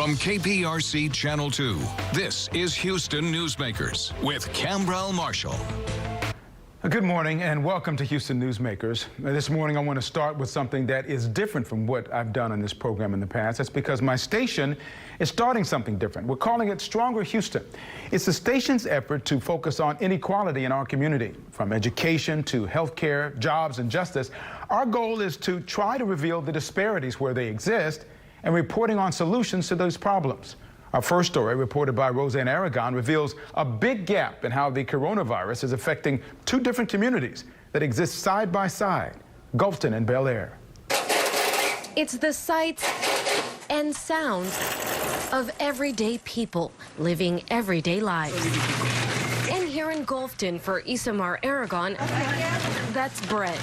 From KPRC Channel 2, this is Houston Newsmakers with Cambrell Marshall. Good morning and welcome to Houston Newsmakers. This morning I want to start with something that is different from what I've done on this program in the past. That's because my station is starting something different. We're calling it Stronger Houston. It's the station's effort to focus on inequality in our community, from education to healthcare, jobs, and justice. Our goal is to try to reveal the disparities where they exist and reporting on solutions to those problems. Our first story, reported by Roseanne Aragon, reveals a big gap in how the coronavirus is affecting two different communities that exist side by side, Gulfton and Bellaire. It's the sights and sounds of everyday people living everyday lives. And here in Gulfton, for Isamar Aragon, that's bread.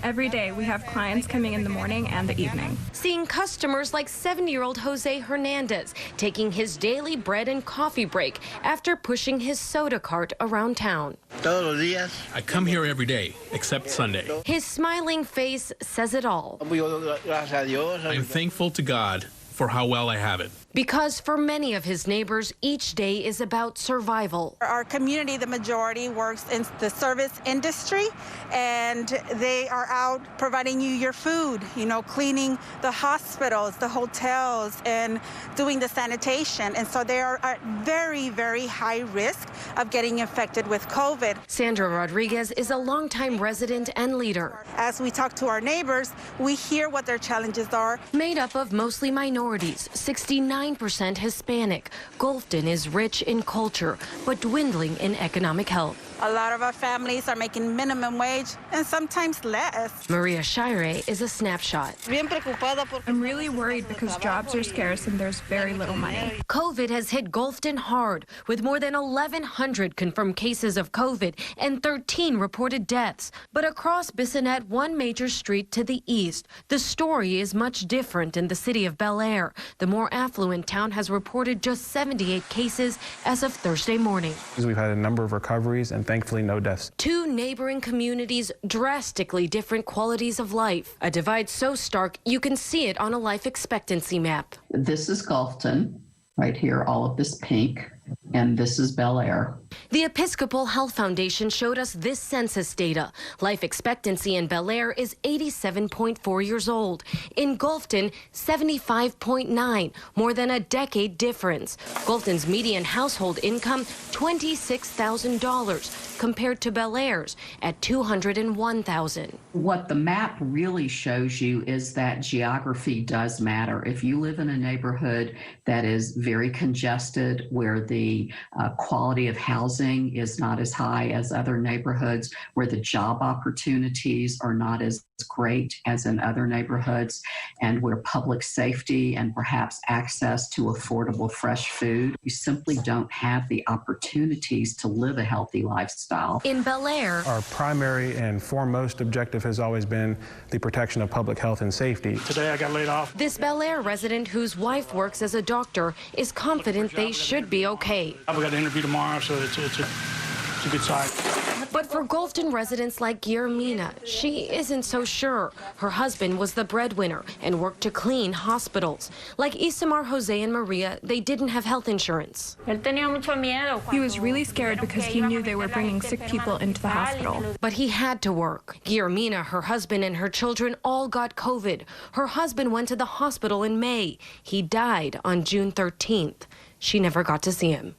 Every day we have clients coming in the morning and the evening. Seeing customers like 70-year-old Jose Hernandez taking his daily bread and coffee break after pushing his soda cart around town. I come here every day, except Sunday. His smiling face says it all. I'm thankful to God for how well I have it. Because for many of his neighbors, each day is about survival. Our community, the majority, works in the service industry, and they are out providing you your food, cleaning the hospitals, the hotels, and doing the sanitation. And so they are at very, very high risk of getting infected with COVID. Sandra Rodriguez is a longtime resident and leader. As we talk to our neighbors, we hear what their challenges are. Made up of mostly minorities, 69% Hispanic, Gulfton is rich in culture, but dwindling in economic health. A lot of our families are making minimum wage and sometimes less. Maria Shire is a snapshot. I'm really worried because jobs are scarce and there's very little money. COVID has hit Gulfton hard, with more than 1,100 confirmed cases of COVID and 13 reported deaths. But across Bissonnette, one major street to the east, the story is much different in the city of Bellaire. The more affluent town has reported just 78 cases as of Thursday morning. We've had a number of recoveries and thankfully no deaths. Two neighboring communities, drastically different qualities of life. A divide so stark you can see it on a life expectancy map. This is Gulfton, right here, all of this pink, and this is Bellaire. The Episcopal Health Foundation showed us this census data. Life expectancy in Bellaire is 87.4 years old. In Gulfton, 75.9, more than a decade difference. Gulfton's median household income, $26,000, compared to Bellaire's at $201,000. What the map really shows you is that geography does matter. If you live in a neighborhood that is very congested, where the quality of housing is not as high as other neighborhoods, where the job opportunities are not as great as in other neighborhoods, and where public safety and perhaps access to affordable fresh food, you simply don't have the opportunities to live a healthy lifestyle. In Bellaire, our primary and foremost objective has always been the protection of public health and safety. Today I got laid off. This Bellaire resident, whose wife works as a doctor, is confident they should be okay. I've got an interview tomorrow, so it's a good sign. But for Gulfton residents like Guillermina, she isn't so sure. Her husband was the breadwinner and worked to clean hospitals. Like Isamar, Jose, and Maria, they didn't have health insurance. He was really scared because he knew they were bringing sick people into the hospital. But he had to work. Guillermina, her husband, and her children all got COVID. Her husband went to the hospital in May. He died on June 13th. She never got to see him.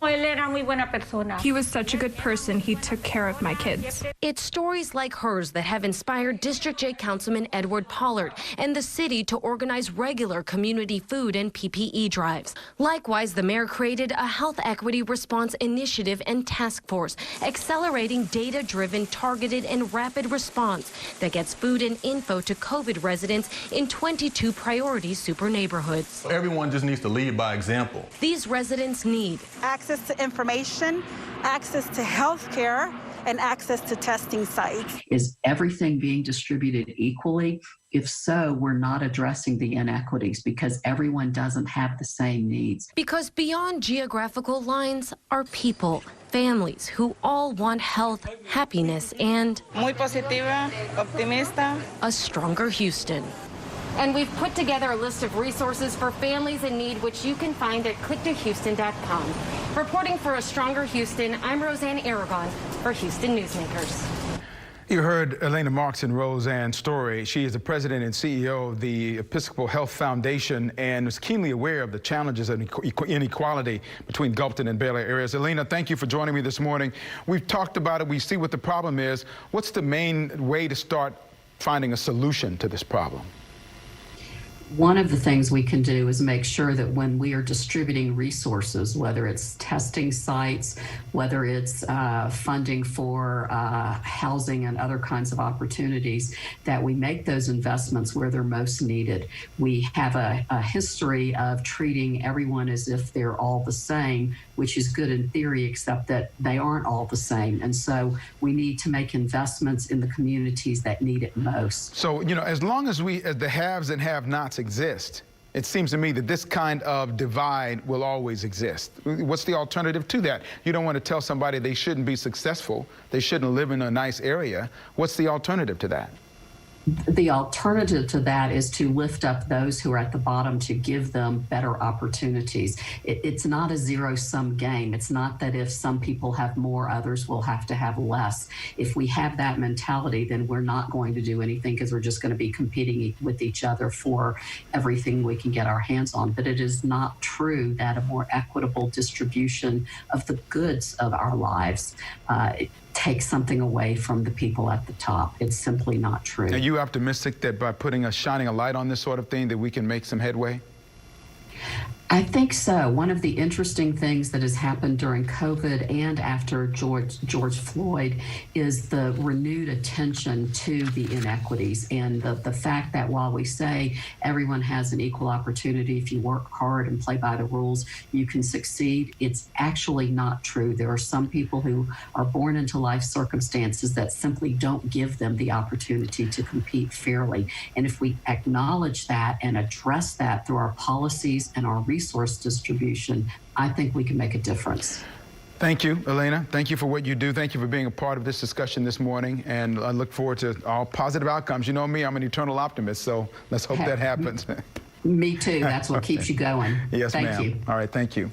He was such a good person. He took care of my kids. It's stories like hers that have inspired District J Councilman Edward Pollard and the city to organize regular community food and PPE drives. Likewise, the mayor created a health equity response initiative and task force, accelerating data-driven, targeted, and rapid response that gets food and info to COVID residents in 22 priority super neighborhoods. Everyone just needs to lead by example. These residents need access to information, access to health care, and access to testing sites. Is everything being distributed equally? If so, we're not addressing the inequities because everyone doesn't have the same needs. Because beyond geographical lines are people, families who all want health, happiness, and Muy positiva, optimista. a stronger Houston. And we've put together a list of resources for families in need, which you can find at clicktohouston.com. Reporting for A Stronger Houston, I'm Roseanne Aragon for Houston Newsmakers. You heard Elena Marks and Roseanne's story. She is the president and CEO of the Episcopal Health Foundation and is keenly aware of the challenges of inequality between Gulfton and Bellaire areas. Elena, thank you for joining me this morning. We've talked about it. We see what the problem is. What's the main way to start finding a solution to this problem? One of the things we can do is make sure that when we are distributing resources, whether it's testing sites, whether it's funding for housing and other kinds of opportunities, that we make those investments where they're most needed. We have a history of treating everyone as if they're all the same, which is good in theory, except that they aren't all the same. And so we need to make investments in the communities that need it most. So, you know, as long as the haves and have-nots exist, it seems to me that this kind of divide will always exist. What's the alternative to that? You don't want to tell somebody they shouldn't be successful, they shouldn't live in a nice area. What's the alternative to that? The alternative to that is to lift up those who are at the bottom, to give them better opportunities. It's not a zero-sum game. It's not that if some people have more, others will have to have less. If we have that mentality, then we're not going to do anything, because we're just going to be competing with each other for everything we can get our hands on. But it is not true that a more equitable distribution of the goods of our lives take something away from the people at the top. It's simply not true. Are you optimistic that by shining a light on this sort of thing that we can make some headway? I think so. One of the interesting things that has happened during COVID and after George Floyd is the renewed attention to the inequities, and the fact that while we say everyone has an equal opportunity, if you work hard and play by the rules, you can succeed, it's actually not true. There are some people who are born into life circumstances that simply don't give them the opportunity to compete fairly. And if we acknowledge that and address that through our policies and our resource distribution, I think we can make a difference. Thank you, Elena. Thank you for what you do. Thank you for being a part of this discussion this morning, and I look forward to all positive outcomes. You know me, I'm an eternal optimist, so let's hope that happens. Me too. That's what keeps you going. Yes, ma'am. Thank you. All right, thank you.